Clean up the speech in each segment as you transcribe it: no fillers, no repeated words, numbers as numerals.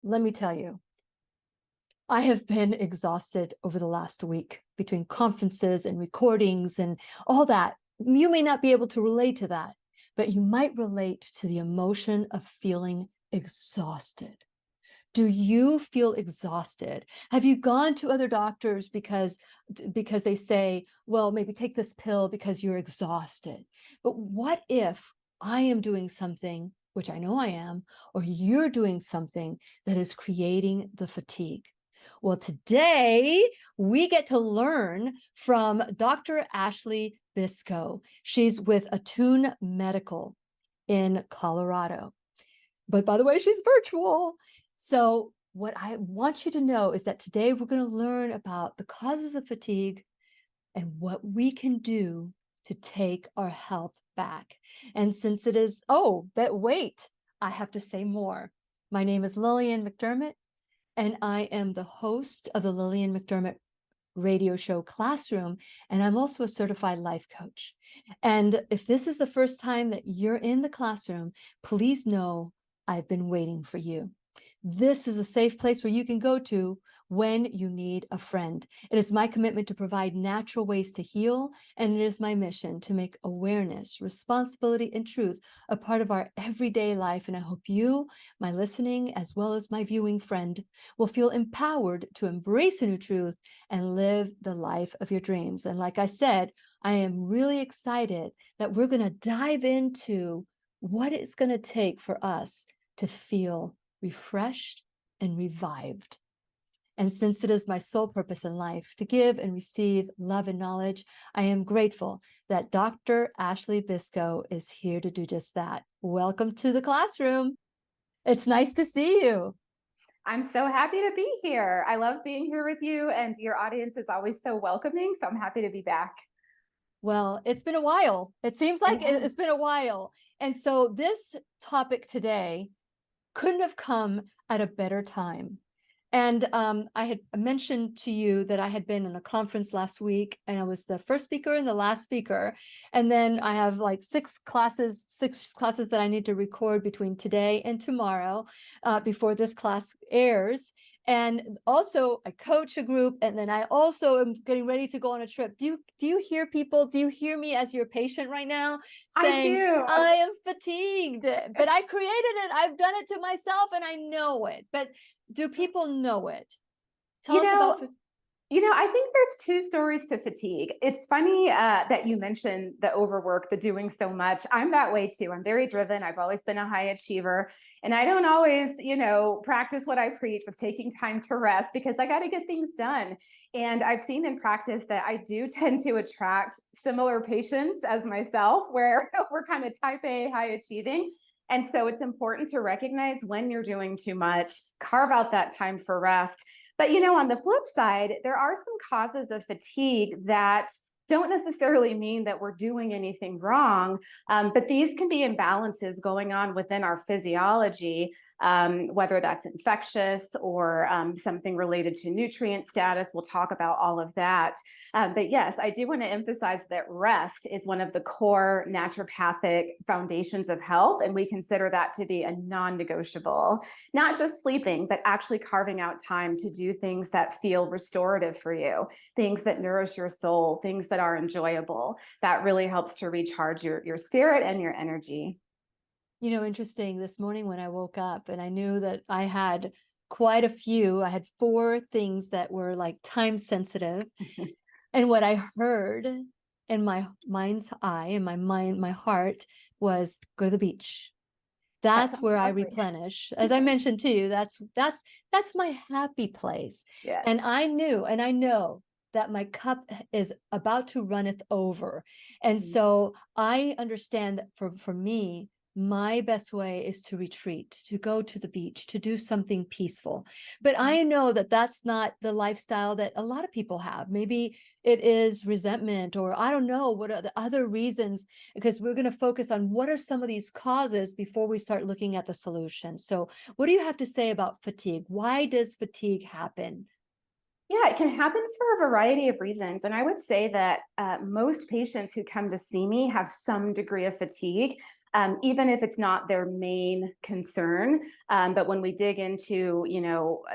Let me tell you, I have been exhausted over the last week between conferences and recordings and all that. You may not be able to relate to that, but you might relate to the emotion of feeling exhausted. Do you feel exhausted? Have you gone to other doctors because they say, well, maybe take this pill because you're exhausted? But what if I am doing something, which I know I am, or you're doing something that is creating the fatigue? Well, today we get to learn from Dr. Ashley Biscoe. She's with Attune Medical in Colorado. But by the way, she's virtual. So what I want you to know is that today we're going to learn about the causes of fatigue and what we can do to take our health back. And since it is, but wait, I have to say more. My name is Lillian McDermott, and I am the host of the Lillian McDermott radio show Classroom, and I'm also a certified life coach. And if this is the first time that you're in the classroom, please know I've been waiting for you. This is a safe place where you can go to when you need a friend. It is my commitment to provide natural ways to heal, and it is my mission to make awareness, responsibility, and truth a part of our everyday life. And I hope you, my listening, as well as my viewing friend, will feel empowered to embrace a new truth and live the life of your dreams. And like I said, I am really excited that we're going to dive into what it's going to take for us to feel refreshed and revived. And since it is my sole purpose in life to give and receive love and knowledge, I am grateful that Dr. Ashley Biscoe is here to do just that. Welcome to the classroom. It's nice to see you. I'm so happy to be here. I love being here with you, and your audience is always so welcoming. So I'm happy to be back. Well, it's been a while. It seems like it's been a while. And so this topic today couldn't have come at a better time. And I had mentioned to you that I had been in a conference last week, and I was the first speaker and the last speaker. And then I have like six classes that I need to record between today and tomorrow before this class airs. And also I coach a group, and then I also am getting ready to go on a trip. Do you hear people? Do you hear me as your patient right now saying, I do. I am fatigued, but I created it. I've done it to myself and I know it. But do people know it? Tell us about I think there's two stories to fatigue. It's funny that you mentioned the overwork, the doing so much. I'm that way too. I'm very driven. I've always been a high achiever, and I don't always, practice what I preach with taking time to rest because I got to get things done. And I've seen in practice that I do tend to attract similar patients as myself, where we're kind of type A, high achieving. And so it's important to recognize when you're doing too much, carve out that time for rest. But, on the flip side, there are some causes of fatigue that don't necessarily mean that we're doing anything wrong, but these can be imbalances going on within our physiology, whether that's infectious or something related to nutrient status. We'll talk about all of that. But yes, I do want to emphasize that rest is one of the core naturopathic foundations of health, and we consider that to be a non-negotiable. Not just sleeping, but actually carving out time to do things that feel restorative for you, things that nourish your soul, things that are enjoyable. That really helps to recharge your spirit and your energy. Interesting. This morning when I woke up and I knew that I had quite a few, I had 4 things that were like time sensitive. And what I heard in my mind's eye, in my mind, my heart was go to the beach. That's where I replenish. As I mentioned to you, that's my happy place. Yes. And I know that my cup is about to runneth over. And so I understand that for me, my best way is to retreat, to go to the beach, to do something peaceful. But I know that that's not the lifestyle that a lot of people have. Maybe it is resentment, or I don't know what are the other reasons, because we're going to focus on what are some of these causes before we start looking at the solution. So what do you have to say about fatigue? Why does fatigue happen? Yeah, it can happen for a variety of reasons. And I would say that most patients who come to see me have some degree of fatigue. even if it's not their main concern. But when we dig into,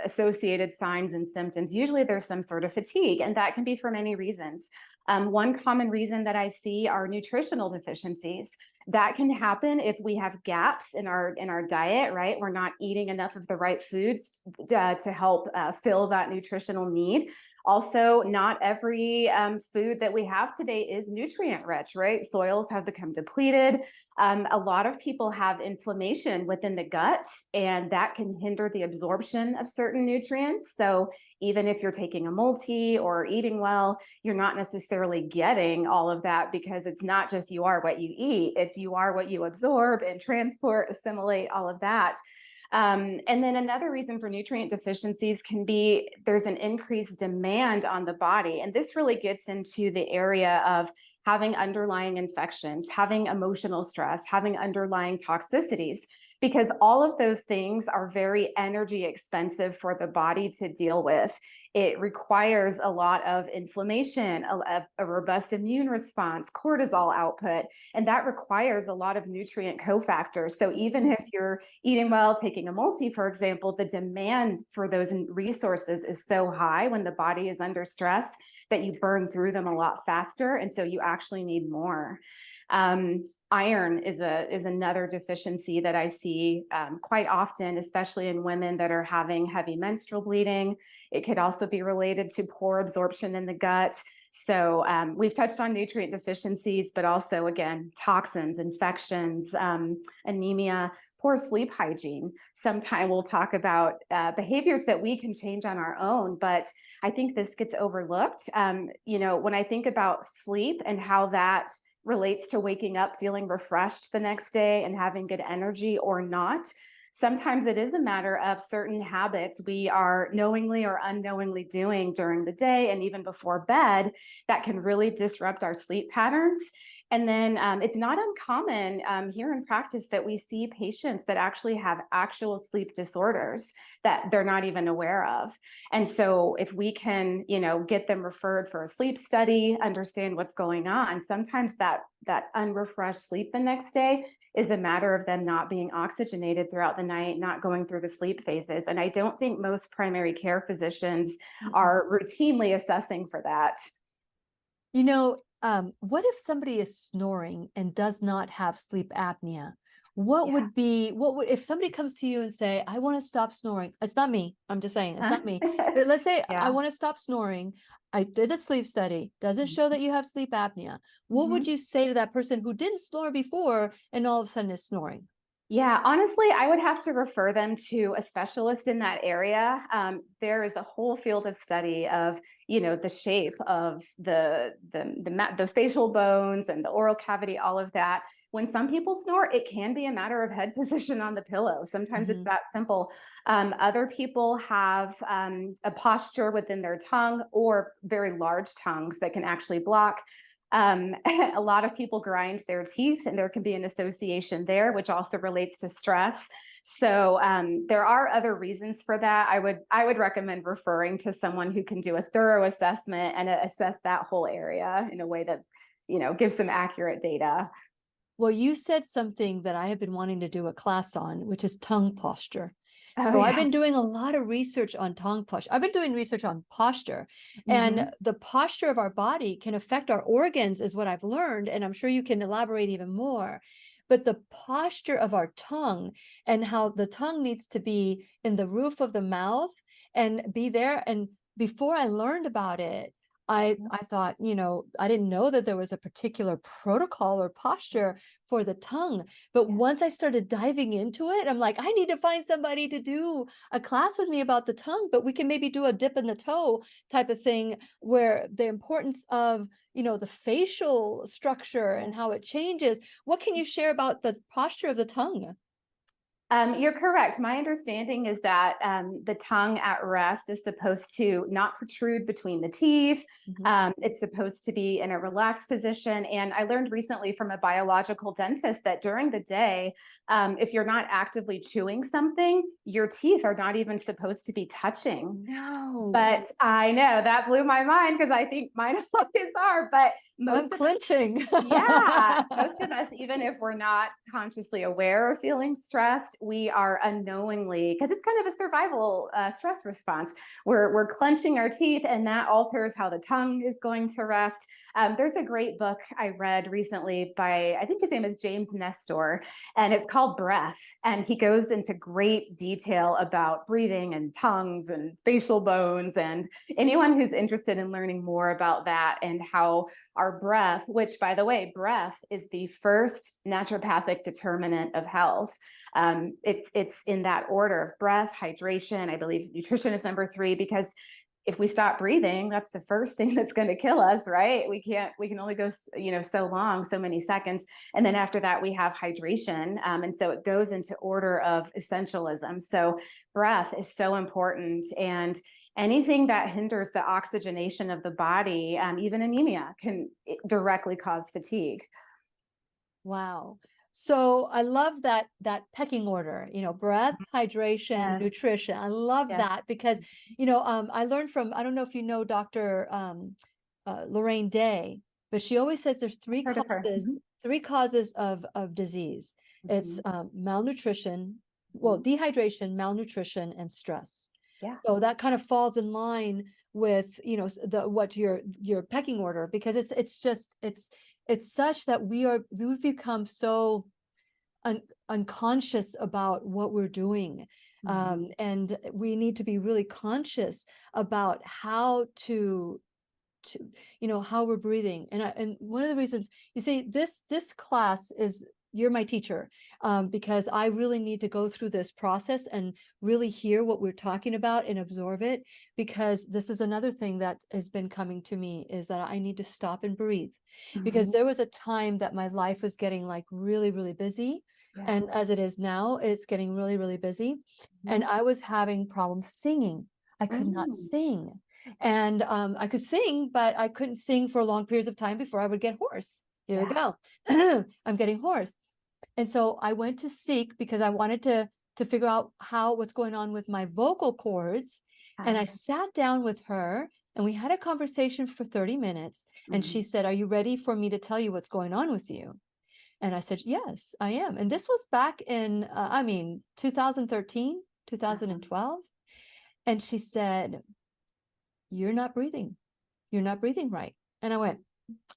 associated signs and symptoms, usually there's some sort of fatigue, and that can be for many reasons. One common reason that I see are nutritional deficiencies. That can happen if we have gaps in our diet, right? We're not eating enough of the right foods to help fill that nutritional need. Also, not every food that we have today is nutrient rich, right? Soils have become depleted. A lot of people have inflammation within the gut, and that can hinder the absorption of certain nutrients. So even if you're taking a multi or eating well, you're not necessarily getting all of that, because it's not just you are what you eat, it's you are what you absorb and transport, assimilate, all of that. And then another reason for nutrient deficiencies can be there's an increased demand on the body. And this really gets into the area of having underlying infections, having emotional stress, having underlying toxicities, because all of those things are very energy expensive for the body to deal with. It requires a lot of inflammation, a robust immune response, cortisol output, and that requires a lot of nutrient cofactors. So even if you're eating well, taking a multi, for example, the demand for those resources is so high when the body is under stress that you burn through them a lot faster. And so you actually need more. Iron is another deficiency that I see quite often, especially in women that are having heavy menstrual bleeding. It could also be related to poor absorption in the gut. So we've touched on nutrient deficiencies, but also, again, toxins, infections, anemia, poor sleep hygiene. Sometime we'll talk about behaviors that we can change on our own, but I think this gets overlooked. When I think about sleep and how that relates to waking up feeling refreshed the next day and having good energy or not, sometimes it is a matter of certain habits we are knowingly or unknowingly doing during the day and even before bed that can really disrupt our sleep patterns. And then it's not uncommon here in practice that we see patients that actually have actual sleep disorders that they're not even aware of. And so if we can, get them referred for a sleep study, understand what's going on, sometimes that unrefreshed sleep the next day is a matter of them not being oxygenated throughout the night, not going through the sleep phases. And I don't think most primary care physicians are routinely assessing for that. What if somebody is snoring and does not have sleep apnea? What would if somebody comes to you and say, I want to stop snoring? It's not me. I'm just saying it's not me. But let's say I want to stop snoring. I did a sleep study. Doesn't show that you have sleep apnea. What would you say to that person who didn't snore before and all of a sudden is snoring? Yeah, honestly, I would have to refer them to a specialist in that area. There is a whole field of study of, the shape of the facial bones and the oral cavity, all of that. When some people snore, it can be a matter of head position on the pillow. Sometimes it's that simple. Other people have a posture within their tongue or very large tongues that can actually block. A lot of people grind their teeth, and there can be an association there, which also relates to stress. So there are other reasons for that. I would recommend referring to someone who can do a thorough assessment and assess that whole area in a way that, gives some accurate data. Well, you said something that I have been wanting to do a class on, which is tongue posture. Oh, So yeah. I've been doing a lot of research on tongue posture. I've been doing research on posture, and the posture of our body can affect our organs, is what I've learned. And I'm sure you can elaborate even more. But the posture of our tongue and how the tongue needs to be in the roof of the mouth and be there. And before I learned about it, I thought, I didn't know that there was a particular protocol or posture for the tongue. But once I started diving into it, I'm like, I need to find somebody to do a class with me about the tongue, but we can maybe do a dip in the toe type of thing, where the importance of, the facial structure and how it changes. What can you share about the posture of the tongue? You're correct. My understanding is that the tongue at rest is supposed to not protrude between the teeth. It's supposed to be in a relaxed position. And I learned recently from a biological dentist that during the day, if you're not actively chewing something, your teeth are not even supposed to be touching. No. But I know that blew my mind because I think mine always are. But I'm most of clenching. yeah, most of us, even if we're not consciously aware of feeling stressed, we are unknowingly, because it's kind of a survival stress response. We're clenching our teeth, and that alters how the tongue is going to rest. There's a great book I read recently by, I think his name is James Nestor, and it's called Breath. And he goes into great detail about breathing and tongues and facial bones. And anyone who's interested in learning more about that and how our breath, which by the way, breath is the first naturopathic determinant of health. It's in that order of breath, hydration. I believe nutrition is number 3, because if we stop breathing, that's the first thing that's going to kill us, right? We can only go, so long, so many seconds. And then after that, we have hydration. And so it goes into order of essentialism. So breath is so important. And anything that hinders the oxygenation of the body, even anemia, can directly cause fatigue. Wow. So I love that pecking order, breath, hydration, Yes. nutrition. I love Yes. that because, I learned from, I don't know if you know Dr. Lorraine Day, but she always says there's three Heard of her. causes of disease. It's malnutrition, well, dehydration, malnutrition, and stress. Yeah. So that kind of falls in line with, what your pecking order, because it's such that we've become so unconscious about what we're doing. And we need to be really conscious about how to how we're breathing. And one of the reasons, you see, this class is, you're my teacher, because I really need to go through this process and really hear what we're talking about and absorb it, because this is another thing that has been coming to me, is that I need to stop and breathe. Because there was a time that my life was getting like really, really busy. And as it is now, it's getting really, really busy. And I was having problems singing. I could not sing. And I could sing, but I couldn't sing for long periods of time before I would get hoarse. Here we go. I'm getting hoarse. And so I went to seek, because I wanted to figure out what's going on with my vocal cords. And I sat down with her and we had a conversation for 30 minutes. And she said, "Are you ready for me to tell you what's going on with you?" And I said, "Yes, I am." And this was back in, 2013, 2012. And she said, "You're not breathing. You're not breathing right." And I went,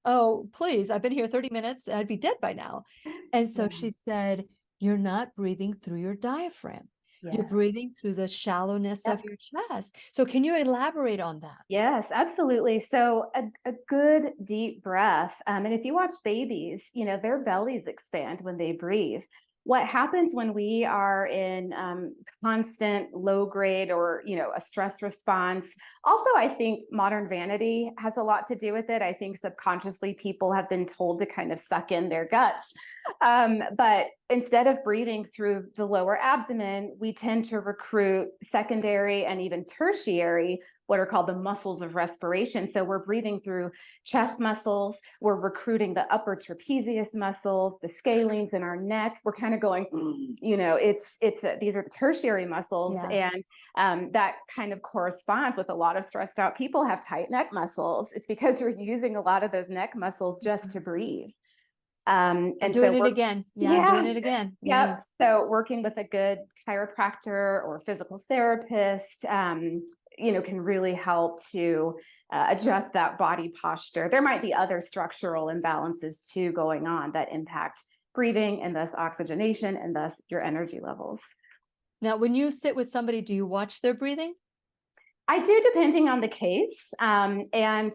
"Oh, please, I've been here 30 minutes. I'd be dead by now." And so she said, "You're not breathing through your diaphragm. You're breathing through the shallowness of your chest." So can you elaborate on that? Yes, absolutely. So a good deep breath. And if you watch babies, their bellies expand when they breathe. What happens when we are in constant low grade or, a stress response? Also, I think modern vanity has a lot to do with it. I think subconsciously people have been told to kind of suck in their guts. But instead of breathing through the lower abdomen, we tend to recruit secondary and even tertiary, what are called the muscles of respiration. So we're breathing through chest muscles, we're recruiting the upper trapezius muscles, the scalenes in our neck. We're kind of going, these are tertiary muscles. And that kind of corresponds with a lot of stressed out people have tight neck muscles. It's because you're using a lot of those neck muscles just to breathe. And doing it again. Doing it again. Yep. So working with a good chiropractor or physical therapist, can really help to adjust that body posture. There might be other structural imbalances too going on that impact breathing and thus oxygenation and thus your energy levels. Now, when you sit with somebody, do you watch their breathing? I do, depending on the case, and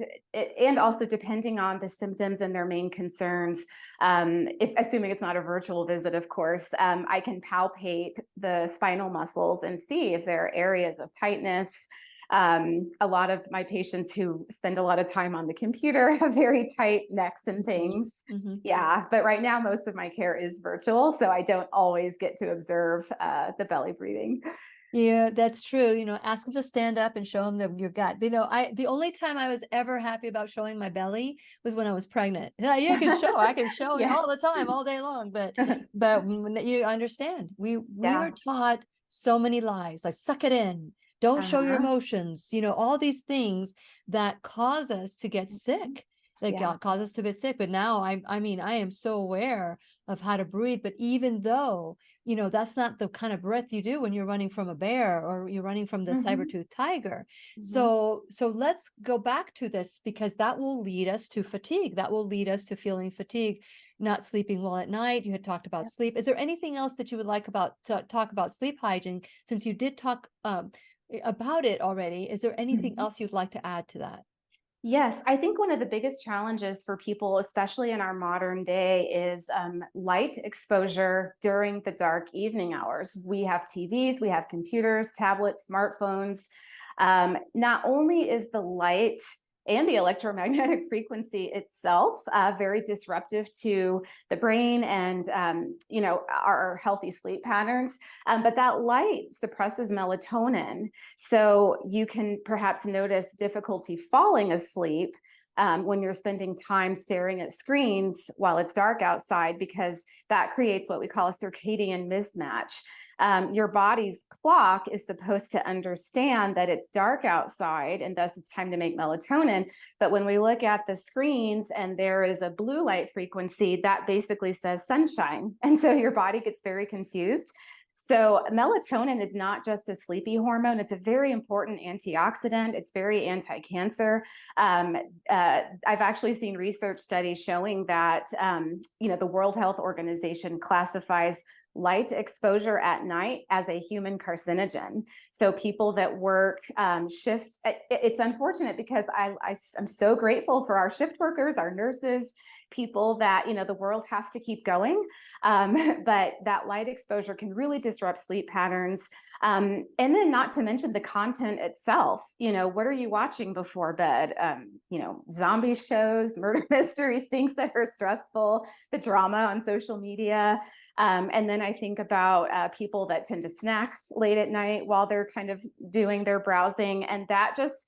also depending on the symptoms and their main concerns. If assuming it's not a virtual visit, of course, I can palpate the spinal muscles and see if there are areas of tightness. A lot of my patients who spend a lot of time on the computer have very tight necks and things. Mm-hmm. Yeah, but right now most of my care is virtual, so I don't always get to observe the belly breathing. Yeah, that's true. Ask them to stand up and show them your gut. The only time I was ever happy about showing my belly was when I was pregnant. Yeah, I can show it Yeah. all the time, all day long. But when you understand, we are Yeah. taught so many lies, like suck it in, don't show your Uh-huh. emotions, all these things that cause us to get sick. That Yeah. cause us to be sick. But now I mean, I am so aware of how to breathe. But even though that's not the kind of breath you do when you're running from a bear or you're running from the Mhm. saber-toothed tiger. Mhm. So let's go back to this, because that will lead us to fatigue. That will lead us to feeling fatigue, not sleeping well at night. You had talked about sleep. Is there anything else that you would like to talk about sleep hygiene, since you did talk about it already? Is there anything Mhm. else you'd like to add to that? Yes, I think one of the biggest challenges for people, especially in our modern day, is light exposure during the dark evening hours. We have TVs, we have computers, tablets, smartphones. Not only is the light and the electromagnetic frequency itself very disruptive to the brain and our healthy sleep patterns, but that light suppresses melatonin. So you can perhaps notice difficulty falling asleep when you're spending time staring at screens while it's dark outside, because that creates what we call a circadian mismatch. Your body's clock is supposed to understand that it's dark outside and thus it's time to make melatonin. But when we look at the screens and there is a blue light frequency, that basically says sunshine. And so your body gets very confused. So melatonin is not just a sleepy hormone. It's a very important antioxidant. It's very anti-cancer. I've actually seen research studies showing that, the World Health Organization classifies light exposure at night as a human carcinogen. So people that work shifts, it's unfortunate because I'm so grateful for our shift workers, our nurses, people that, the world has to keep going. But that light exposure can really disrupt sleep patterns. And then not to mention the content itself. What are you watching before bed? Zombie shows, murder mysteries, things that are stressful, the drama on social media. And then I think about people that tend to snack late at night while they're kind of doing their browsing. And that just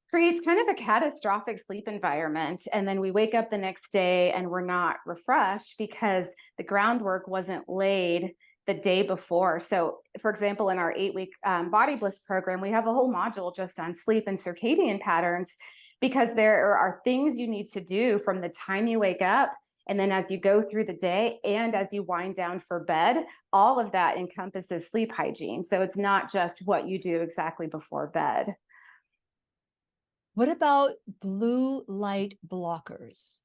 creates kind of a catastrophic sleep environment. And then we wake up the next day and we're not refreshed because the groundwork wasn't laid the day before. So, for example, in our 8-week Body Bliss program, we have a whole module just on sleep and circadian patterns, because there are things you need to do from the time you wake up and then as you go through the day and as you wind down for bed. All of that encompasses sleep hygiene. So it's not just what you do exactly before bed. What about blue light blockers?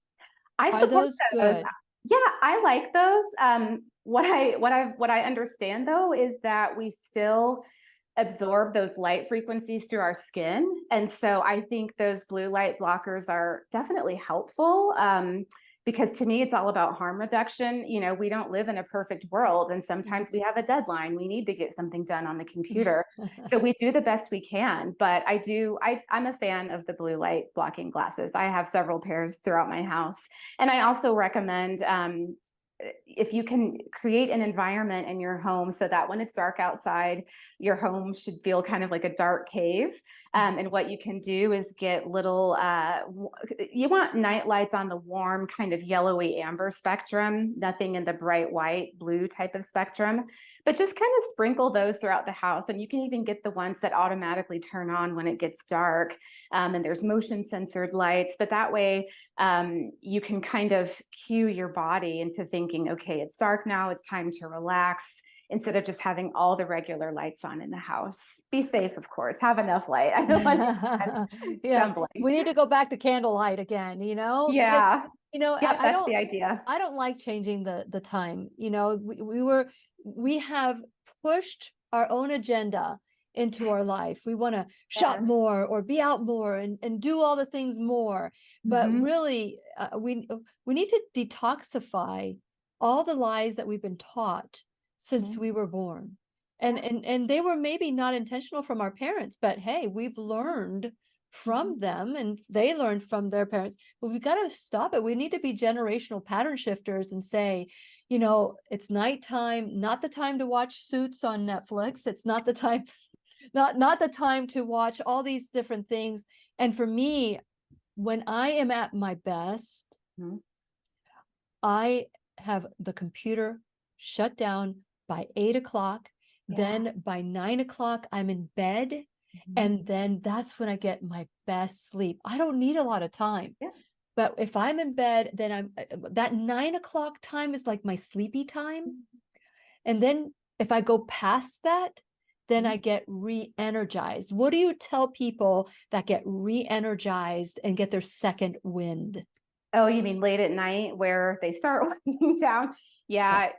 I Are support those those. good? Yeah, I like those. What I understand though is that we still absorb those light frequencies through our skin, and so I think those blue light blockers are definitely helpful. Because to me, it's all about harm reduction. We don't live in a perfect world, and sometimes we have a deadline. We need to get something done on the computer. So we do the best we can. But I'm a fan of the blue light blocking glasses. I have several pairs throughout my house. And I also recommend, if you can create an environment in your home so that when it's dark outside, your home should feel kind of like a dark cave. And what you can do is get little, you want night lights on the warm, kind of yellowy amber spectrum, nothing in the bright white, blue type of spectrum, but just kind of sprinkle those throughout the house. And you can even get the ones that automatically turn on when it gets dark. And there's motion censored lights, but that way you can kind of cue your body into thinking, okay, it's dark now, it's time to relax, instead of just having all the regular lights on in the house. Be safe, of course. Have enough light. I don't want anyone Yeah, stumbling. we need to go back to candlelight again, because Yeah. Yep, I that's don't the idea. I don't like changing the time. We have pushed our own agenda into our life. We want to shop Yes. more or be out more and do all the things more. But Mm-hmm. really, we need to detoxify all the lies that we've been taught since we were born. And they were maybe not intentional from our parents, but hey, we've learned from them and they learned from their parents. But we've got to stop it. We need to be generational pattern shifters and say, it's nighttime, not the time to watch Suits on Netflix. It's not the time, not the time to watch all these different things. And for me, when I am at my best, I have the computer shut down by 8 o'clock. Then by 9 o'clock, I'm in bed. And then that's when I get my best sleep. I don't need a lot of time. But if I'm in bed, then that 9 o'clock time is like my sleepy time. And then if I go past that, then I get re-energized. What do you tell people that get re-energized and get their second wind? Oh, you mean late at night where they start winding down? Yeah,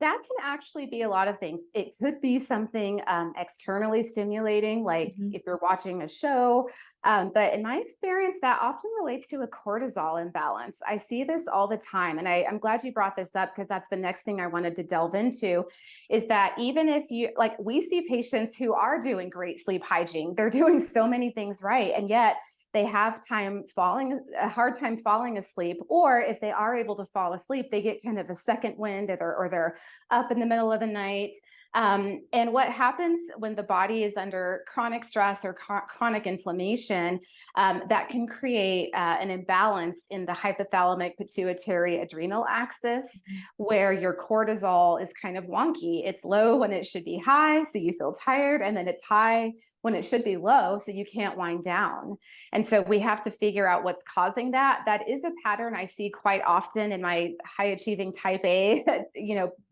that can actually be a lot of things. It could be something externally stimulating, like if you're watching a show. But in my experience, that often relates to a cortisol imbalance. I see this all the time. And I'm glad you brought this up because that's the next thing I wanted to delve into is that even if you, like, we see patients who are doing great sleep hygiene, they're doing so many things right. And yet, they have a hard time falling asleep, or if they are able to fall asleep, they get kind of a second wind or they're up in the middle of the night. And what happens when the body is under chronic stress or chronic inflammation, that can create an imbalance in the hypothalamic pituitary adrenal axis, where your cortisol is kind of wonky. It's low when it should be high, so you feel tired, and then it's high when it should be low, so you can't wind down. And so we have to figure out what's causing that. That is a pattern I see quite often in my high achieving type A,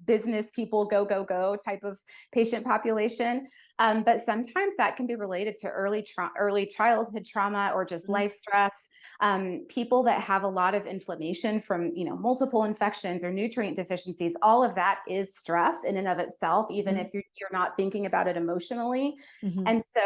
business people, go, go, go type of patient population. But sometimes that can be related to early childhood trauma or just life stress. People that have a lot of inflammation from, multiple infections or nutrient deficiencies, all of that is stress in and of itself, even if you're not thinking about it emotionally. And so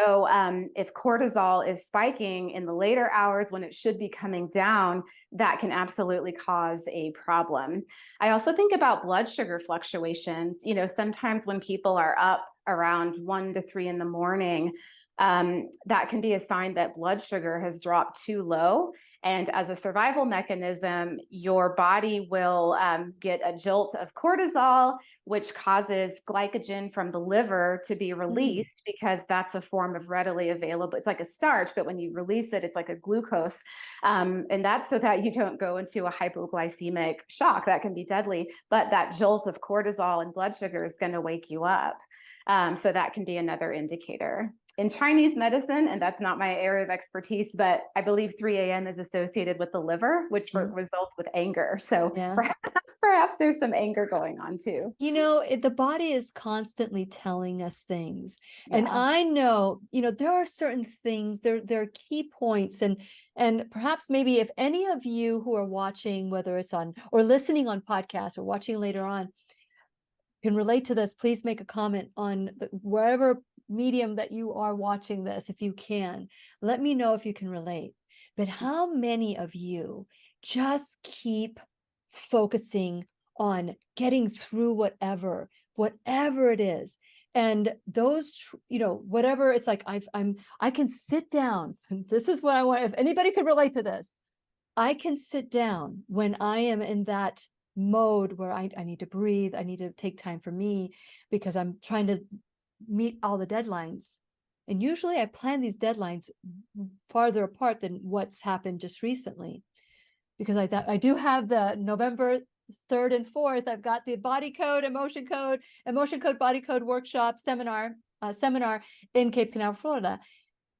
if cortisol is spiking in the later hours when it should be coming down, that can absolutely cause a problem. I also think about blood sugar fluctuations. Sometimes when people are up around 1 to 3 in the morning, that can be a sign that blood sugar has dropped too low. And as a survival mechanism, your body will get a jolt of cortisol, which causes glycogen from the liver to be released because that's a form of readily available. It's like a starch, but when you release it, it's like a glucose. And that's so that you don't go into a hypoglycemic shock that can be deadly. But that jolt of cortisol and blood sugar is going to wake you up. So that can be another indicator. In Chinese medicine, and that's not my area of expertise, but I believe 3 a.m. is associated with the liver, which results with anger. So perhaps there's some anger going on too. The body is constantly telling us things. And I know, there are certain things, there are key points. And perhaps maybe if any of you who are watching, whether it's on or listening on podcasts or watching later on, can relate to this, please make a comment on wherever medium that you are watching this. If you can, let me know if you can relate. But how many of you just keep focusing on getting through whatever it is? And those, whatever, it's like I can sit down. This is what I want. If anybody could relate to this, I can sit down when I am in that mode where I need to breathe. I need to take time for me because I'm trying to meet all the deadlines. And usually I plan these deadlines farther apart than what's happened just recently, because I do have the November 3rd and 4th. I've got the body code, emotion code, body code workshop seminar in Cape Canaveral, Florida.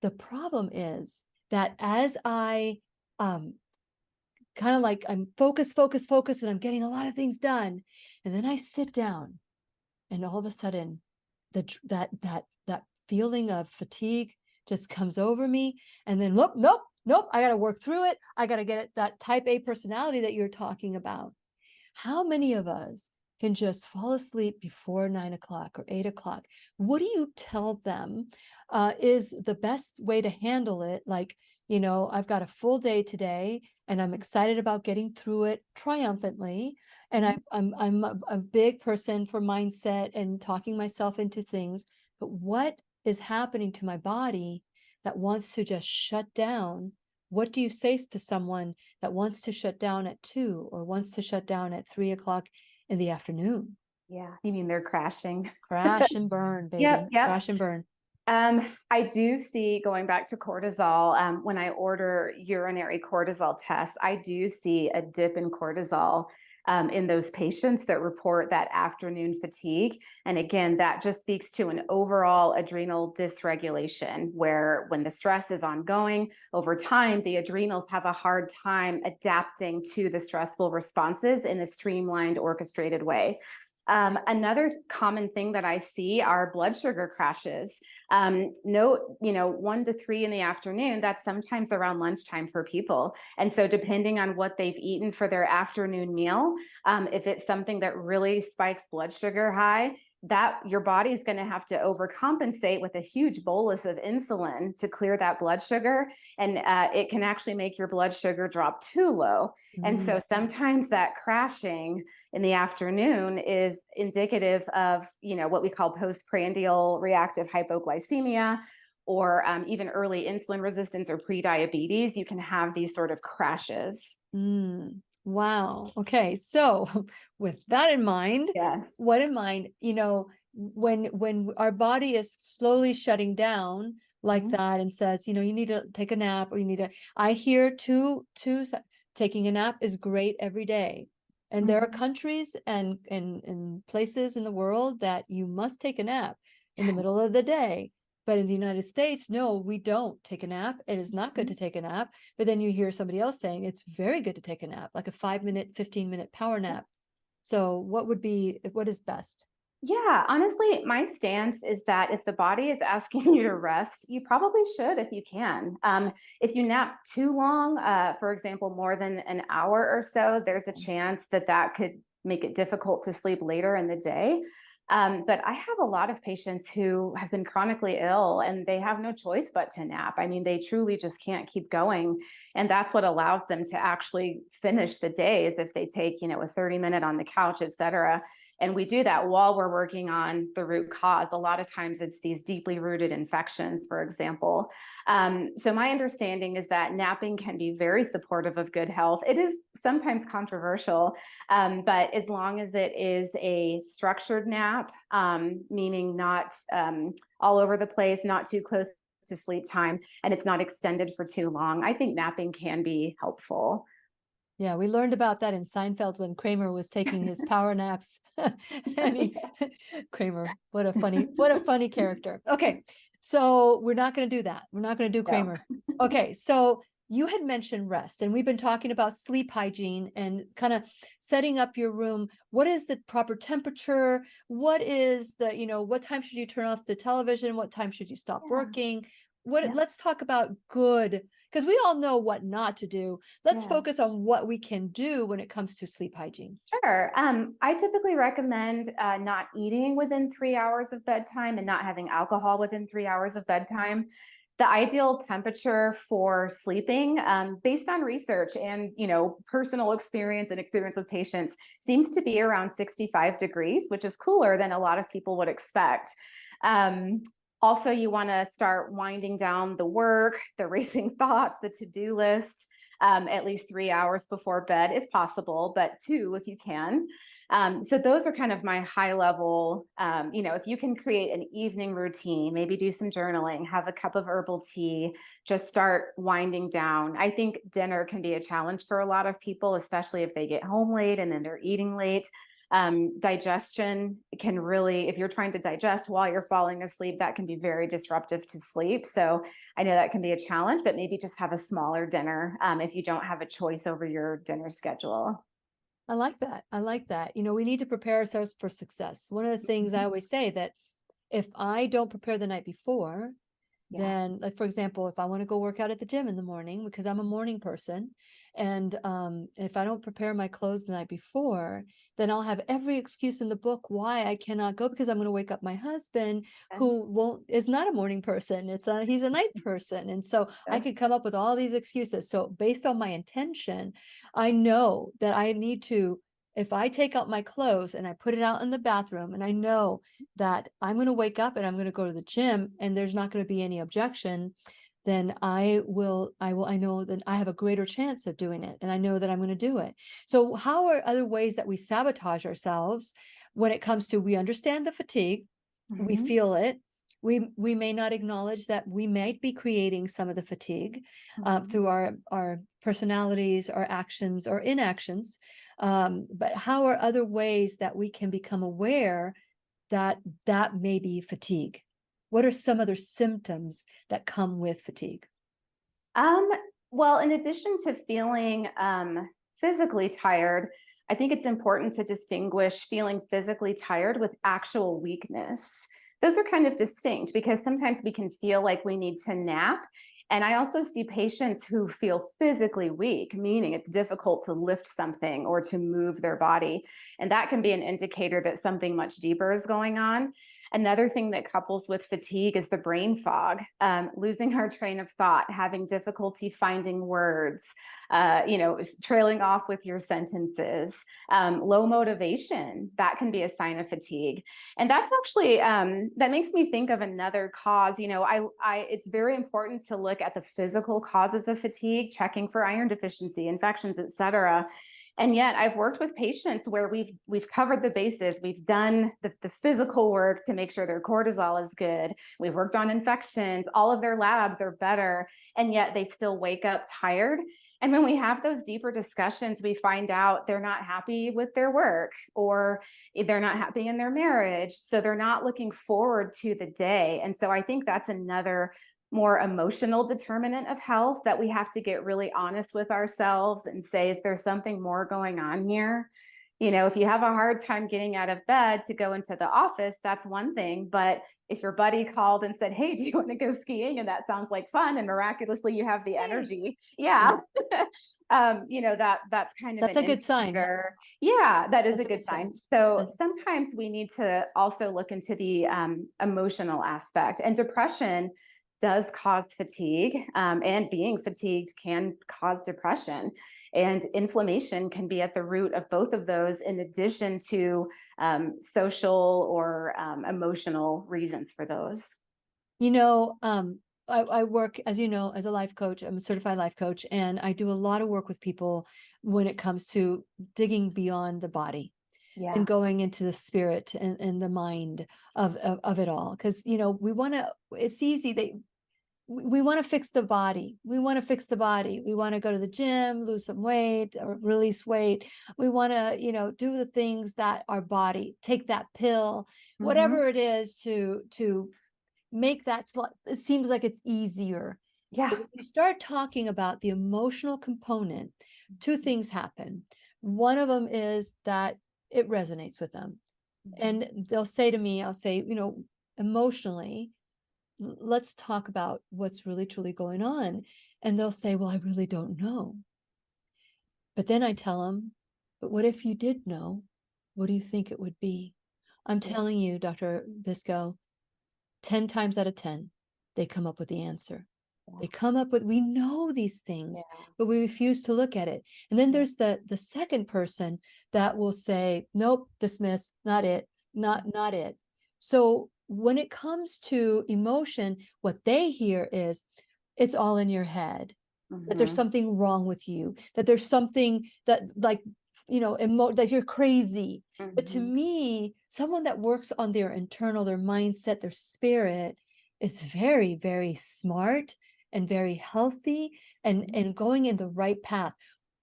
The problem is that as I kind of like I'm focused, and I'm getting a lot of things done. And then I sit down and all of a sudden that feeling of fatigue just comes over me. And then nope. I got to work through it. I got to get it, that type A personality that you're talking about. How many of us can just fall asleep before 9 o'clock or 8 o'clock. What do you tell them is the best way to handle it? Like, I've got a full day today and I'm excited about getting through it triumphantly. And I'm a big person for mindset and talking myself into things. But what is happening to my body that wants to just shut down? What do you say to someone that wants to shut down at 2 or wants to shut down at 3 o'clock in the afternoon? Yeah, you mean they're crashing? Crash and burn, baby. Yep, yep. Crash and burn. I do see, going back to cortisol, when I order urinary cortisol tests, I do see a dip in cortisol in those patients that report that afternoon fatigue. And again, that just speaks to an overall adrenal dysregulation, where when the stress is ongoing over time, the adrenals have a hard time adapting to the stressful responses in a streamlined, orchestrated way. Another common thing that I see are blood sugar crashes. Note, 1 to 3 in the afternoon, that's sometimes around lunchtime for people. And so depending on what they've eaten for their afternoon meal, if it's something that really spikes blood sugar high, that your body is going to have to overcompensate with a huge bolus of insulin to clear that blood sugar. And it can actually make your blood sugar drop too low. And so sometimes that crashing in the afternoon is indicative of, what we call postprandial reactive hypoglycemia, or even early insulin resistance or prediabetes. You can have these sort of crashes. Wow. Okay. So with that in mind, Yes. what in mind, when our body is slowly shutting down like that and says, you need to take a nap, or I hear taking a nap is great every day. And there are countries and places in the world that you must take a nap in the middle of the day. But in the United States, no, we don't take a nap. It is not good to take a nap. But then you hear somebody else saying it's very good to take a nap, like a 5-minute, 15-minute power nap. So what is best? Yeah, honestly, my stance is that if the body is asking you to rest, you probably should if you can. If you nap too long, for example, more than an hour or so, there's a chance that could make it difficult to sleep later in the day. But I have a lot of patients who have been chronically ill and they have no choice but to nap. I mean, they truly just can't keep going. And that's what allows them to actually finish the day, is if they take, a 30-minute on the couch, et cetera. And we do that while we're working on the root cause. A lot of times it's these deeply rooted infections, for example. So my understanding is that napping can be very supportive of good health. It is sometimes controversial, but as long as it is a structured nap, meaning not all over the place, not too close to sleep time, and it's not extended for too long, I think napping can be helpful. Yeah, we learned about that in Seinfeld when Kramer was taking his power naps. And Kramer, what a funny character. Okay, so we're not going to do that. We're not going to do Kramer. No. Okay, so you had mentioned rest, and we've been talking about sleep hygiene and kind of setting up your room. What is the proper temperature? What is what time should you turn off the television? What time should you stop working? Let's talk about good, because we all know what not to do. Let's focus on what we can do when it comes to sleep hygiene. Sure. I typically recommend not eating within 3 hours of bedtime and not having alcohol within 3 hours of bedtime. The ideal temperature for sleeping, based on research and personal experience with patients, seems to be around 65 degrees, which is cooler than a lot of people would expect. Also, you want to start winding down the work, the racing thoughts, the to-do list, at least 3 hours before bed, if possible, but 2 if you can. So those are kind of my high level, if you can create an evening routine, maybe do some journaling, have a cup of herbal tea, just start winding down. I think dinner can be a challenge for a lot of people, especially if they get home late and then they're eating late. Digestion can really, if you're trying to digest while you're falling asleep, that can be very disruptive to sleep. So I know that can be a challenge, but maybe just have a smaller dinner if you don't have a choice over your dinner schedule. I like that. I like that. We need to prepare ourselves for success. One of the things I always say, that if I don't prepare the night before, Yeah. then, like, for example, if I want to go work out at the gym in the morning because I'm a morning person, and if I don't prepare my clothes the night before, then I'll have every excuse in the book why I cannot go, because I'm going to wake up my husband, who Yes. won't is not a morning person. He's a night person. And so I Yes. could come up with all these excuses. So based on my intention, I know that I need to, if I take out my clothes and I put it out in the bathroom, and I know that I'm going to wake up and I'm going to go to the gym and there's not going to be any objection, then I know that I have a greater chance of doing it. And I know that I'm going to do it. So how are other ways that we sabotage ourselves when it comes to, we understand the fatigue, we Mhm. feel it. We may not acknowledge that we might be creating some of the fatigue Mhm. through our personalities, our actions or inactions. But how are other ways that we can become aware that that may be fatigue? What are some other symptoms that come with fatigue? Um, well, in addition to feeling physically tired, I think it's important to distinguish feeling physically tired with actual weakness. Those are kind of distinct because sometimes we can feel like we need to nap. And I also see patients who feel physically weak, meaning it's difficult to lift something or to move their body. And that can be an indicator that something much deeper is going on. Another thing that couples with fatigue is the brain fog, losing our train of thought, having difficulty finding words, trailing off with your sentences, low motivation. That can be a sign of fatigue, and that's actually that makes me think of another cause. It's very important to look at the physical causes of fatigue, checking for iron deficiency, infections, etc. And yet I've worked with patients where we've covered the bases. We've done the physical work to make sure their cortisol is good. We've worked on infections, all of their labs are better, and yet they still wake up tired. And when we have those deeper discussions, we find out they're not happy with their work, or they're not happy in their marriage. So they're not looking forward to the day. And so I think that's another more emotional determinant of health that we have to get really honest with ourselves and say, is there something more going on here? If you have a hard time getting out of bed to go into the office, that's one thing. But if your buddy called and said, hey, do you want to go skiing? And that sounds like fun. And miraculously you have the Hey. energy. Yeah, Yeah. That's kind of that's an a good sign. indicator. Yeah, that is a That's a good good sign. sign. So That's, sometimes we need to also look into the emotional aspect, and depression does cause fatigue, and being fatigued can cause depression, and inflammation can be at the root of both of those, in addition to social or emotional reasons for those. you know, I work, as you know, as a life coach. I'm a certified life coach, and I do a lot of work with people when it comes to digging beyond the body and Yeah. going into the spirit and the mind of it all. Because, we want to, it's easy. We want to fix the body. We want to fix the body. We want to go to the gym, lose some weight or release weight. We want to, do the things that our body, take that pill, Mm-hmm. whatever it is to make that, it seems like it's easier. But Yeah. when you start talking about the emotional component, two things happen. One of them is that it resonates with them. Mm-hmm. And they'll say to me, I'll say, emotionally, let's talk about what's really truly going on. And they'll say, well, I really don't know. But then I tell them, but what if you did know? What do you think it would be? I'm Yeah. telling you, Dr. Biscoe, 10 times out of 10, they come up with the answer. They come up with, we know these Yeah. things, but we refuse to look at it. And then Yeah. there's the second person that will say, nope, dismiss, not it, not it. So when it comes to emotion, what they hear is, it's all in your head, that there's Mm-hmm. something wrong with you, that there's something that, like, that you're crazy. But to Mm-hmm. me, someone that works on their internal, their mindset, their spirit, is very, very smart and very healthy, and going in the right path.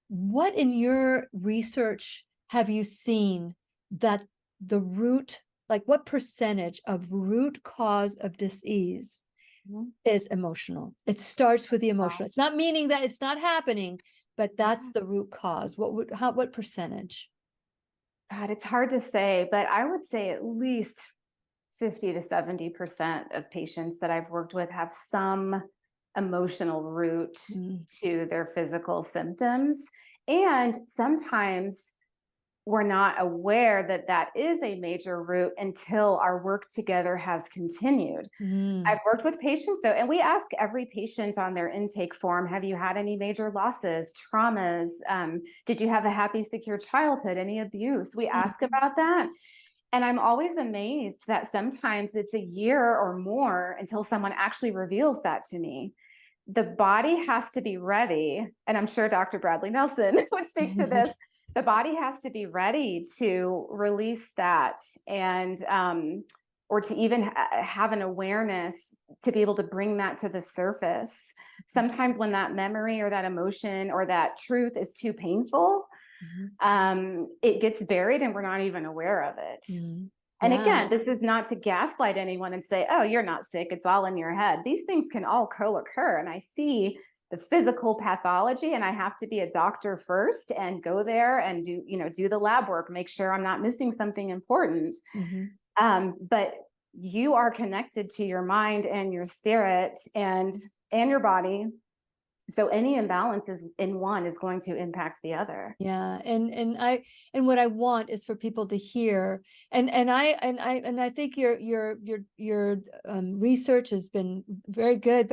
What in your research have you seen that the root, like what percentage of root cause of disease Mm-hmm. is emotional? It starts with the Wow. emotional. It's not meaning that it's not happening, but that's Yeah. the root cause. What percentage? God, it's hard to say, but I would say at least 50 to 70% of patients that I've worked with have some emotional root to their physical symptoms. And sometimes we're not aware that that is a major root until our work together has continued. I've worked with patients though, and we ask every patient on their intake form, have you had any major losses, traumas? Did you have a happy, secure childhood, any abuse? We ask about that. And I'm always amazed that sometimes it's a year or more until someone actually reveals that to me. The body has to be ready, and I'm sure Dr. Bradley Nelson would speak to this. The body has to be ready to release that, and or to even have an awareness to be able to bring that to the surface. Sometimes when that memory or that emotion or that truth is too painful, it gets buried and we're not even aware of it. And again, this is not to gaslight anyone and say, oh, you're not sick, it's all in your head. These things can all co-occur. And I see the physical pathology, and I have to be a doctor first and go there and do the lab work, make sure I'm not missing something important. But you are connected to your mind and your spirit and your body. So any imbalances in one is going to impact the other. Yeah. And what I want is for people to hear, and I think your research has been very good,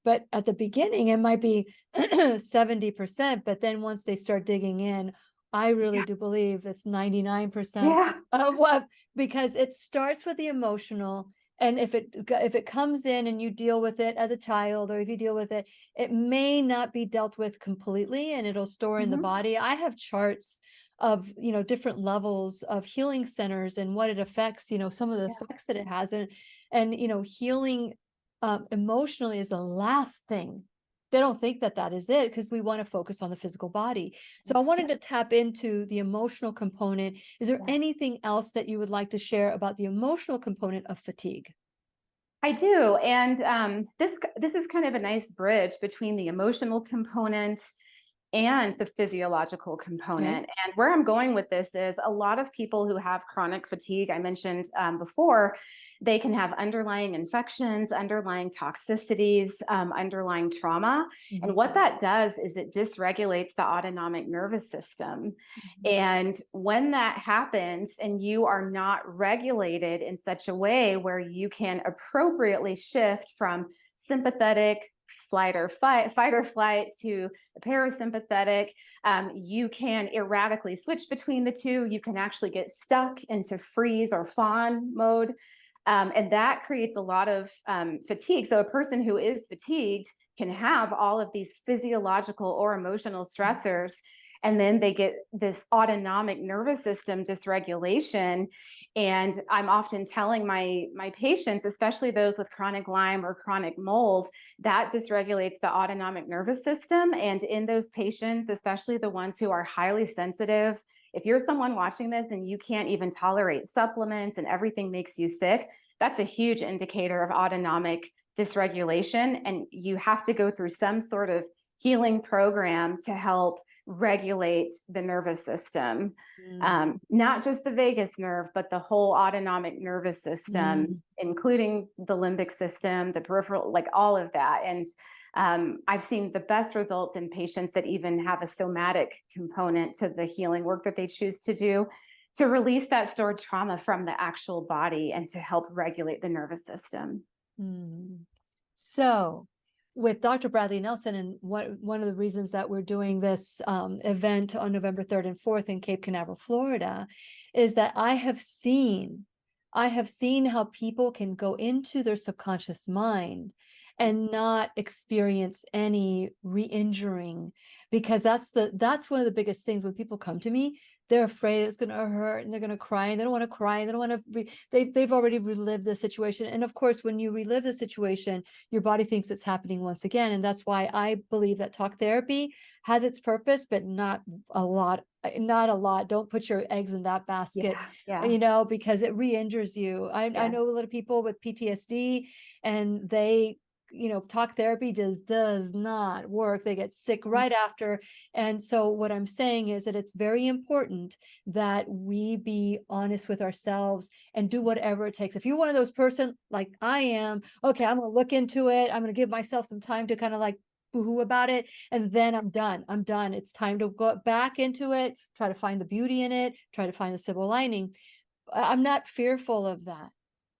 but at the beginning it might be 70%, but then once they start digging in, I really do believe it's 99% of what, because it starts with the emotional. And if it comes in and you deal with it as a child, or if you deal with it, it may not be dealt with completely, and it'll store in the body. I have charts of, different levels of healing centers and what it affects, some of the effects that it has. And healing emotionally is the last thing. They don't think that that is it, because we want to focus on the physical body. So I wanted to tap into the emotional component. Is there anything else that you would like to share about the emotional component of fatigue? I do. And this is kind of a nice bridge between the emotional component and the physiological component. And where I'm going with this is a lot of people who have chronic fatigue, I mentioned before, they can have underlying infections, underlying toxicities, underlying trauma. And what that does is it dysregulates the autonomic nervous system. And when that happens and you are not regulated in such a way where you can appropriately shift from sympathetic fight or flight to parasympathetic, you can erratically switch between the two. You can actually get stuck into freeze or fawn mode. And that creates a lot of fatigue. So a person who is fatigued can have all of these physiological or emotional stressors, and then they get this autonomic nervous system dysregulation. And I'm often telling my patients, especially those with chronic Lyme or chronic mold, that dysregulates the autonomic nervous system. And in those patients, especially the ones who are highly sensitive, if you're someone watching this and you can't even tolerate supplements and everything makes you sick, that's a huge indicator of autonomic dysregulation. And you have to go through some sort of healing program to help regulate the nervous system. Not just the vagus nerve, but the whole autonomic nervous system, including the limbic system, the peripheral, like all of that. And I've seen the best results in patients that even have a somatic component to the healing work that they choose to do, to release that stored trauma from the actual body and to help regulate the nervous system. So with Dr. Bradley Nelson, and one of the reasons that we're doing this event on November 3rd and 4th in Cape Canaveral, Florida, is that I have seen how people can go into their subconscious mind and not experience any re-injuring, because that's one of the biggest things. When people come to me, they're afraid it's going to hurt and they're going to cry, and they don't want to cry, and they don't want to they've already relived the situation. And of course, when you relive the situation, your body thinks it's happening once again. And that's why I believe that talk therapy has its purpose, but not a lot. Don't put your eggs in that basket, because it re-injures you. I know a lot of people with PTSD, and they talk therapy does not work. They get sick right after. And so what I'm saying is that it's very important that we be honest with ourselves and do whatever it takes. If you're one of those person like I am, okay, I'm going to look into it. I'm going to give myself some time to kind of like boohoo about it. And then I'm done. I'm done. It's time to go back into it, try to find the beauty in it, try to find the silver lining. I'm not fearful of that,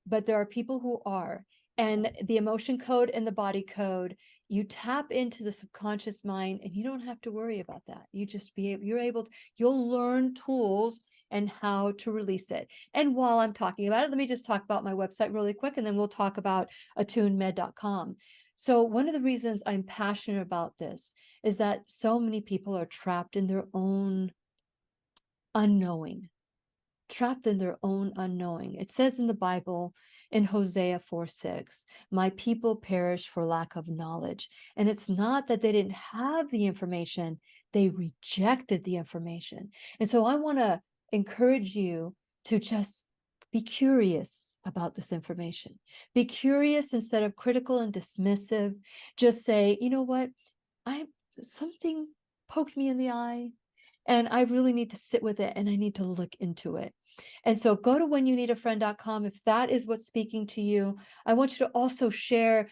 but there are people who are. And the emotion code and the body code, you tap into the subconscious mind and you don't have to worry about that. You'll learn tools and how to release it. And while I'm talking about it, let me just talk about my website really quick, and then we'll talk about attunemed.com. So one of the reasons I'm passionate about this is that so many people are trapped in their own unknowing. It says in the Bible in Hosea 4:6, my people perish for lack of knowledge. And it's not that they didn't have the information, they rejected the information. And so I want to encourage you to just be curious about this information. Be curious instead of critical and dismissive. Just say, you know what? Something poked me in the eye, and I really need to sit with it and I need to look into it. And so go to whenyounneedafriend.com if that is what's speaking to you. I want you to also share,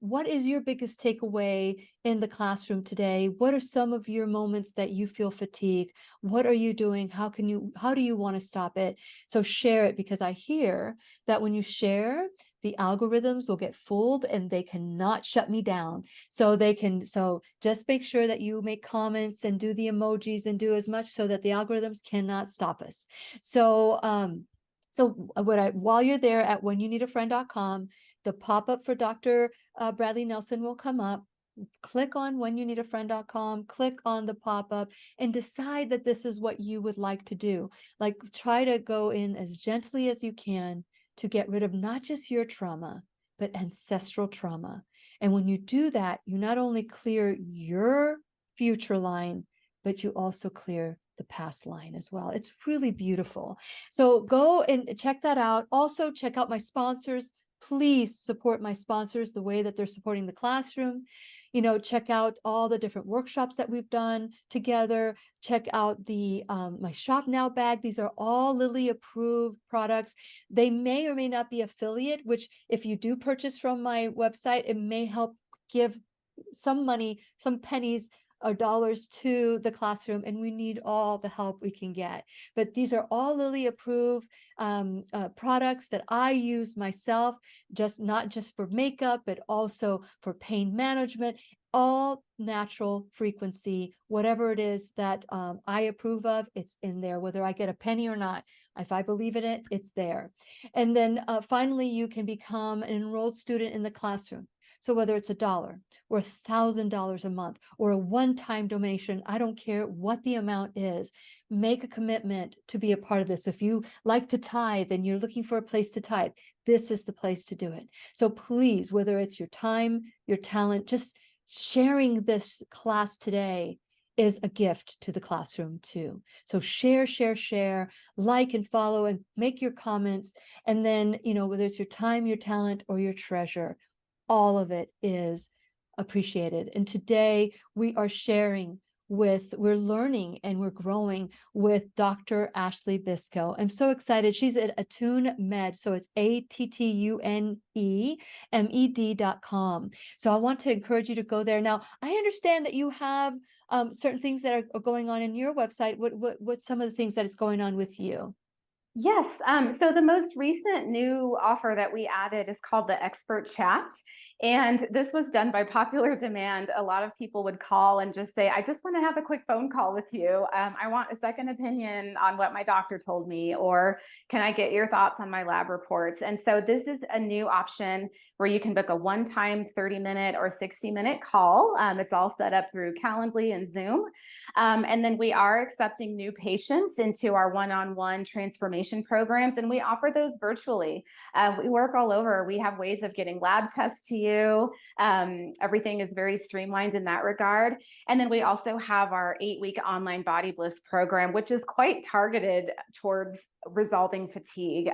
what is your biggest takeaway in the classroom today? What are some of your moments that you feel fatigue? What are you doing? How do you want to stop it? So share it, because I hear that when you share, the algorithms will get fooled and they cannot shut me down. So just make sure that you make comments and do the emojis and do as much so that the algorithms cannot stop us. So, while you're there at whenyounneedafriend.com, the pop-up for Dr. Bradley Nelson will come up. Click on whenyounneedafriend.com, click on the pop-up, and decide that this is what you would like to do. Like, try to go in as gently as you can to get rid of not just your trauma, but ancestral trauma. And when you do that, you not only clear your future line, but you also clear the past line as well. It's really beautiful. So go and check that out. Also, check out my sponsors. Please support my sponsors the way that they're supporting the classroom. Check out all the different workshops that we've done together. Check out the my Shop Now bag. These are all Lilly approved products. They may or may not be affiliate, which if you do purchase from my website, it may help give some money, some pennies or dollars to the classroom, and we need all the help we can get. But these are all Lilly approved products that I use myself, not just for makeup, but also for pain management, all natural frequency, whatever it is that I approve of, it's in there, whether I get a penny or not. If I believe in it, it's there. And then finally, you can become an enrolled student in the classroom. So whether it's $1 or $1,000 a month or a one-time donation, I don't care what the amount is, make a commitment to be a part of this. If you like to tithe and you're looking for a place to tithe, this is the place to do it. So please, whether it's your time, your talent, just sharing this class today is a gift to the classroom too. So share, like and follow and make your comments. And then, whether it's your time, your talent, or your treasure, all of it is appreciated. And today we are we're learning and we're growing with Dr. Ashley Biscoe. I'm so excited. She's at Attune Med. So it's ATTUNEMED.com. So I want to encourage you to go there. Now, I understand that you have certain things that are going on in your website. What's some of the things that is going on with you? Yes. So the most recent new offer that we added is called the Expert Chat. And this was done by popular demand. A lot of people would call and just say, I just want to have a quick phone call with you. I want a second opinion on what my doctor told me, or can I get your thoughts on my lab reports? And so this is a new option where you can book a one-time 30-minute or 60-minute call. It's all set up through Calendly and Zoom. And then we are accepting new patients into our one-on-one transformation programs, and we offer those virtually. We work all over. We have ways of getting lab tests to you. you. Everything is very streamlined in that regard. And then we also have our 8-week online Body Bliss program, which is quite targeted towards resolving fatigue.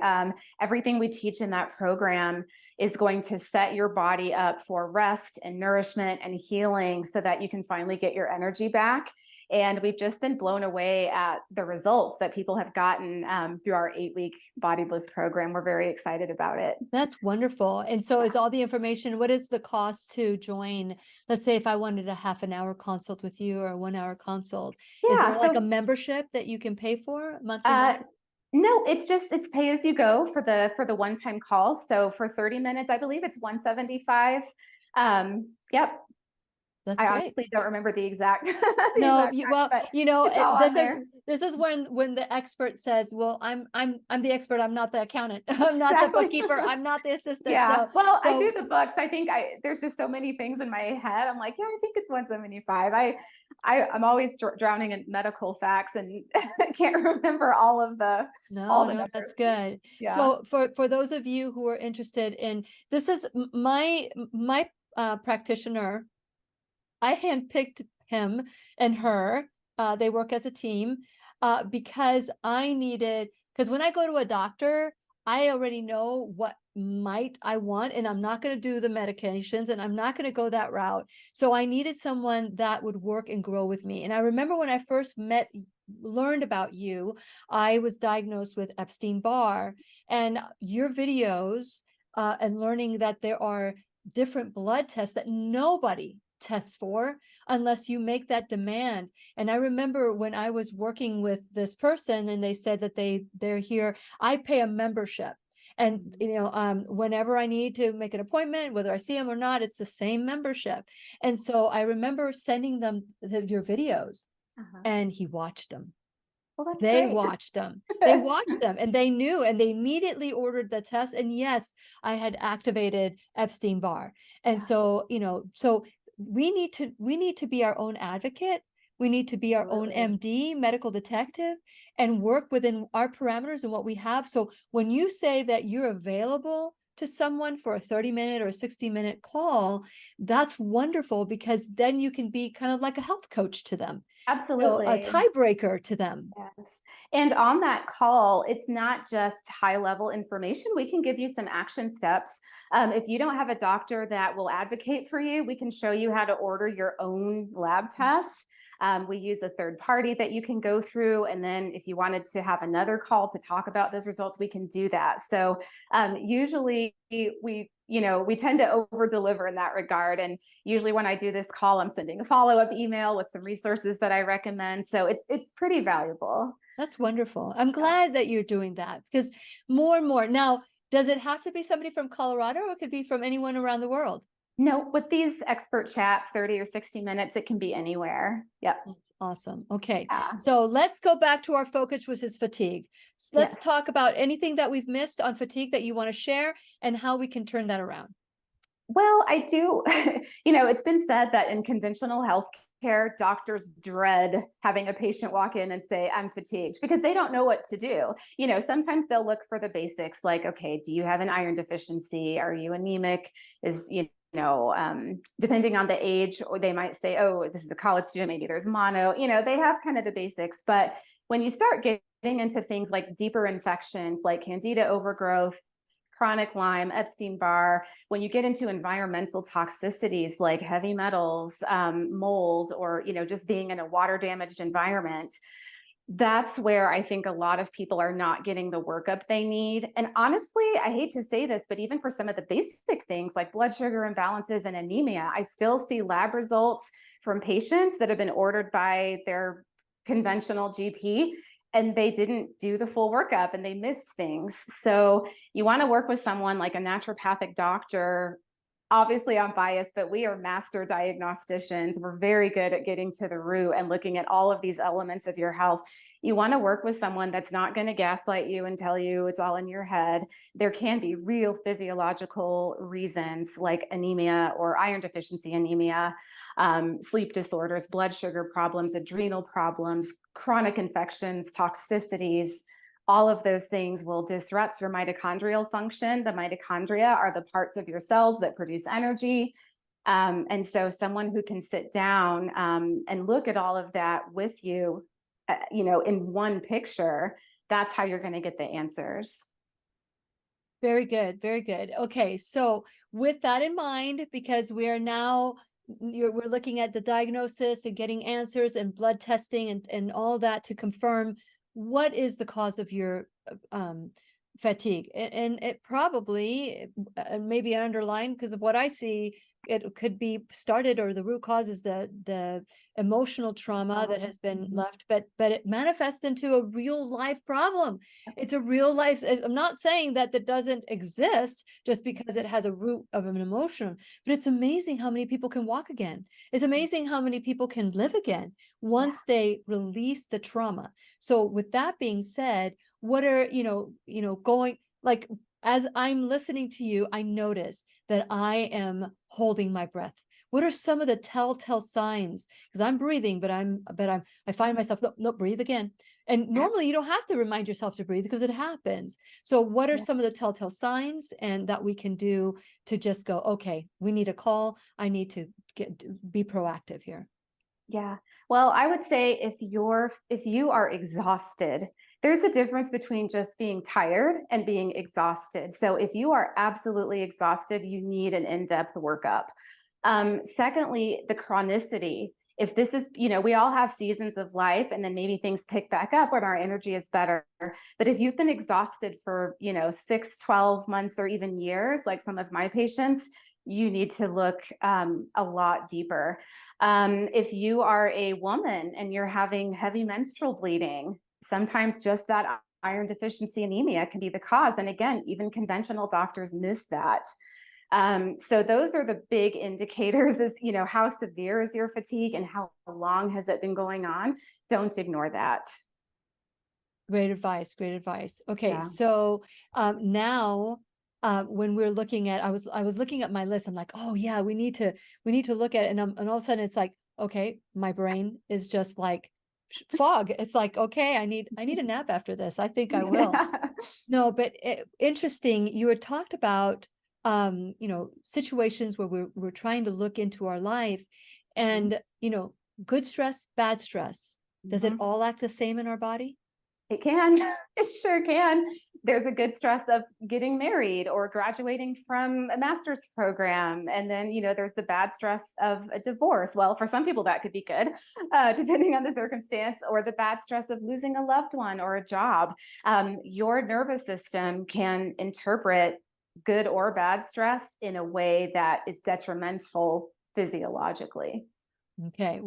Everything we teach in that program is going to set your body up for rest and nourishment and healing so that you can finally get your energy back. And we've just been blown away at the results that people have gotten through our 8-week Body Bliss program. We're very excited about it. That's wonderful. And so is all the information, what is the cost to join? Let's say if I wanted a half an hour consult with you or a 1 hour consult, is Yeah, there like a membership that you can pay for monthly? No, it's pay as you go for the one-time call. So for 30 minutes, I believe it's 175. Yep. That's I great. honestly don't remember the exact. No, exact well, price, you know, it's all on there. this is when the expert says, "Well, I'm the expert. I'm not the accountant. I'm not the Exactly. bookkeeper. I'm not the assistant." Yeah. Well, I do So the books. I think there's just so many things in my head. I'm like, yeah, I think it's 175. I'm always drowning in medical facts and can't remember all the no, numbers. that's good. Yeah. So for those of you who are interested in this, is my practitioner. I handpicked him and her. They work as a team because I needed, because when I go to a doctor, I already know what might I want, and I'm not going to do the medications, and I'm not going to go that route. So I needed someone that would work and grow with me. And I remember when I first learned about you, I was diagnosed with Epstein-Barr, and your videos and learning that there are different blood tests that nobody tests for unless you make that demand. And I remember when I was working with this person and they said that they're here, I pay a membership. And whenever I need to make an appointment, whether I see them or not, it's the same membership. And so I remember sending them your videos and he watched them. Well, that's They great. watched them. They watched them and they knew, and they immediately ordered the test. And yes, I had activated Epstein-Barr. And so, so we need to be our own advocate. We need to be our own MD, medical detective, and work within our parameters and what we have. So when you say that you're available to someone for a 30-minute or a 60-minute call, that's wonderful, because then you can be kind of like a health coach to them. Absolutely. A tiebreaker to them. Yes. And on that call, it's not just high level information. We can give you some action steps. If you don't have a doctor that will advocate for you, we can show you how to order your own lab tests. We use a third party that you can go through. And then if you wanted to have another call to talk about those results, we can do that. So usually we tend to over deliver in that regard. And usually when I do this call, I'm sending a follow-up email with some resources that I recommend. So it's pretty valuable. That's wonderful. I'm glad that you're doing that, because more and more now, does it have to be somebody from Colorado, or it could be from anyone around the world? No, with these expert chats, 30 or 60 minutes, it can be anywhere. Yep. That's awesome. Okay. Yeah. So let's go back to our focus, which is fatigue. So let's talk about anything that we've missed on fatigue that you want to share and how we can turn that around. Well, I do. It's been said that in conventional healthcare, doctors dread having a patient walk in and say, I'm fatigued, because they don't know what to do. Sometimes they'll look for the basics like, okay, do you have an iron deficiency? Are you anemic? Depending on the age, or they might say, oh, this is a college student, maybe there's mono, they have kind of the basics. But when you start getting into things like deeper infections, like Candida overgrowth, chronic Lyme, Epstein-Barr, when you get into environmental toxicities like heavy metals, mold, or, just being in a water damaged environment, that's where I think a lot of people are not getting the workup they need. And honestly, I hate to say this, but even for some of the basic things like blood sugar imbalances and anemia, I still see lab results from patients that have been ordered by their conventional GP, and they didn't do the full workup and they missed things. So you want to work with someone like a naturopathic doctor. Obviously I'm biased, but we are master diagnosticians. We're very good at getting to the root and looking at all of these elements of your health. You want to work with someone that's not going to gaslight you and tell you it's all in your head. There can be real physiological reasons like anemia or iron deficiency anemia, sleep disorders, blood sugar problems, adrenal problems, chronic infections, toxicities. all of those things will disrupt your mitochondrial function. The mitochondria are the parts of your cells that produce energy. And so someone who can sit down and look at all of that with you, in one picture, that's how you're going to get the answers. Very good. Very good. Okay. So with that in mind, because we are now, we're looking at the diagnosis and getting answers and blood testing and all that to confirm what is the cause of your fatigue. And it probably maybe an underlying, because of what I see, it could be started, or the root cause is the emotional trauma that has been left, but it manifests into a real life problem. It's a real life. I'm not saying that doesn't exist just because it has a root of an emotion, but it's amazing how many people can walk again. It's amazing how many people can live again once they release the trauma. So with that being said, what are, going, like, as I'm listening to you, I notice that I am holding my breath. What are some of the telltale signs? Because I'm breathing, but I find myself, no, breathe again. And normally you don't have to remind yourself to breathe because it happens. So what are some of the telltale signs and that we can do to just go, okay, we need a call. I need to be proactive here. Yeah. Well, I would say if you are exhausted, there's a difference between just being tired and being exhausted. So if you are absolutely exhausted, you need an in-depth workup. Secondly, the chronicity. If this is, we all have seasons of life, and then maybe things pick back up when our energy is better. But if you've been exhausted for, 6, 12 months, or even years, like some of my patients, you need to look a lot deeper. If you are a woman and you're having heavy menstrual bleeding, sometimes just that iron deficiency anemia can be the cause. And again, even conventional doctors miss that. So those are the big indicators, is, how severe is your fatigue and how long has it been going on? Don't ignore that. Great advice. Great advice. Okay. Yeah. So now when we're looking at, I was looking at my list. I'm like, oh yeah, we need to look at it. And all of a sudden it's like, okay, my brain is just like fog. It's like, okay, I need a nap after this. I think I will. No, but interesting. You had talked about, situations where we're trying to look into our life, and, good stress, bad stress. Does it all act the same in our body? It can. It sure can. There's a good stress of getting married or graduating from a master's program. And then, there's the bad stress of a divorce. Well, for some people that could be good, depending on the circumstance, or the bad stress of losing a loved one or a job. Your nervous system can interpret good or bad stress in a way that is detrimental physiologically. Okay.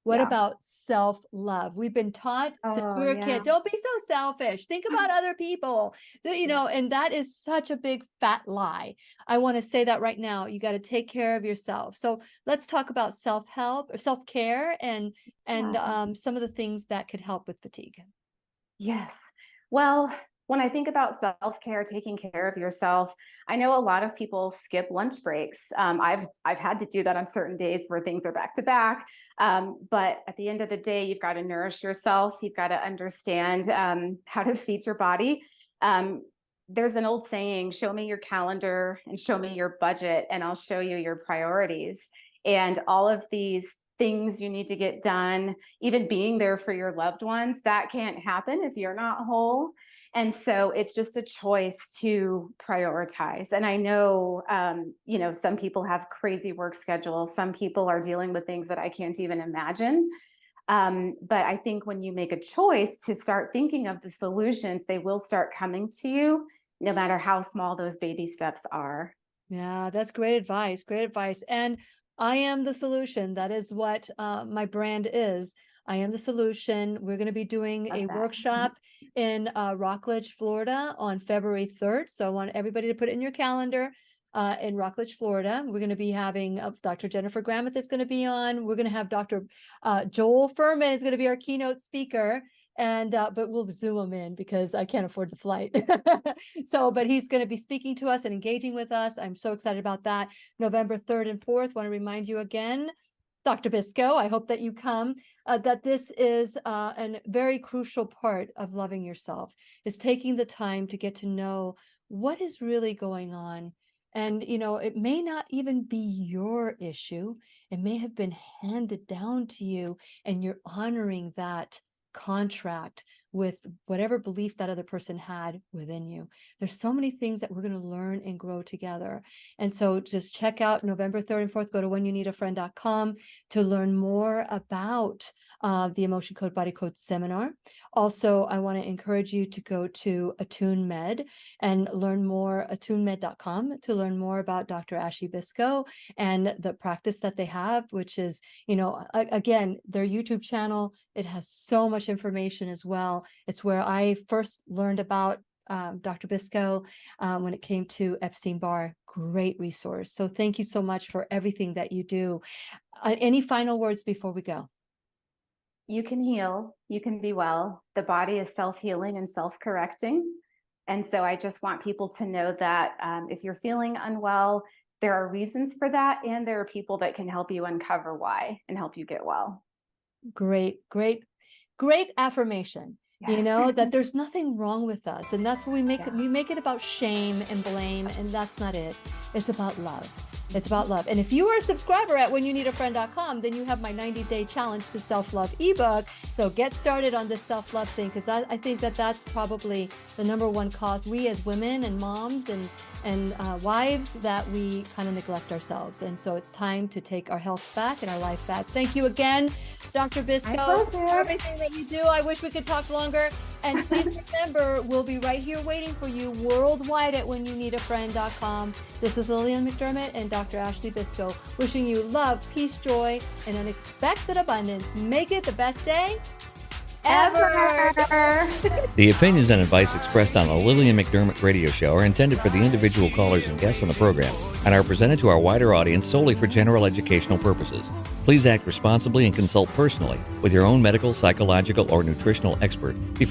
What about self-love? We've been taught since we were a kid, don't be so selfish. Think about other people, and that is such a big fat lie. I want to say that right now. You got to take care of yourself. So let's talk about self-help or self-care and some of the things that could help with fatigue. Yes. Well, when I think about self-care, taking care of yourself, I know a lot of people skip lunch breaks. I've had to do that on certain days where things are back to back. But at the end of the day, you've got to nourish yourself. You've got to understand how to feed your body. There's an old saying, show me your calendar and show me your budget, and I'll show you your priorities. And all of these things you need to get done, even being there for your loved ones, that can't happen if you're not whole. And so it's just a choice to prioritize. And I know, some people have crazy work schedules. Some people are dealing with things that I can't even imagine. But I think when you make a choice to start thinking of the solutions, they will start coming to you, no matter how small those baby steps are. Yeah, that's great advice. Great advice. And I am the solution. That is what my brand is. I am the solution. We're going to be doing a workshop in Rockledge, Florida on February 3rd. So I want everybody to put it in your calendar in Rockledge, Florida. We're going to be having Dr. Jennifer Gramuth is going to be on. We're going to have Dr. Joel Furman is going to be our keynote speaker. And but we'll zoom him in because I can't afford the flight. But he's going to be speaking to us and engaging with us. I'm so excited about that. November 3rd and 4th. Want to remind you again, Dr. Biscoe, I hope that you come, that this is a very crucial part of loving yourself, is taking the time to get to know what is really going on. And, it may not even be your issue. It may have been handed down to you, and you're honoring that contract with whatever belief that other person had within you. There's so many things that we're going to learn and grow together. And so just check out November 3rd and 4th. Go to whenyouneedafriend.com to learn more about the Emotion Code Body Code seminar. Also, I want to encourage you to go to Attune Med and learn more, attunemed.com, to learn more about Dr. Ashley Biscoe and the practice that they have, which is, again, their YouTube channel. It has so much information as well. It's where I first learned about Dr. Biscoe when it came to Epstein-Barr. Great resource. So thank you so much for everything that you do. Any final words before we go? You can heal. You can be well. The body is self-healing and self-correcting. And so I just want people to know that if you're feeling unwell, there are reasons for that. And there are people that can help you uncover why and help you get well. Great affirmation. Yes. That there's nothing wrong with us. And that's what we make it. We make it about shame and blame. And that's not it. It's about love. It's about love. And if you are a subscriber at whenyouneedafriend.com, then you have my 90-day challenge to self-love ebook. So get started on this self-love thing, because I think that that's probably the number one cause we as women and moms and wives, that we kind of neglect ourselves. And so it's time to take our health back and our life back. Thank you again, Dr. Biscoe, for everything that you do. I wish we could talk longer. And please remember, we'll be right here waiting for you worldwide at whenyouneedafriend.com. This is Lillian McDermott and Dr. Ashley Biscoe, wishing you love, peace, joy, and unexpected abundance. Make it the best day ever. The opinions and advice expressed on the Lillian McDermott radio show are intended for the individual callers and guests on the program and are presented to our wider audience solely for general educational purposes. Please act responsibly and consult personally with your own medical, psychological, or nutritional expert before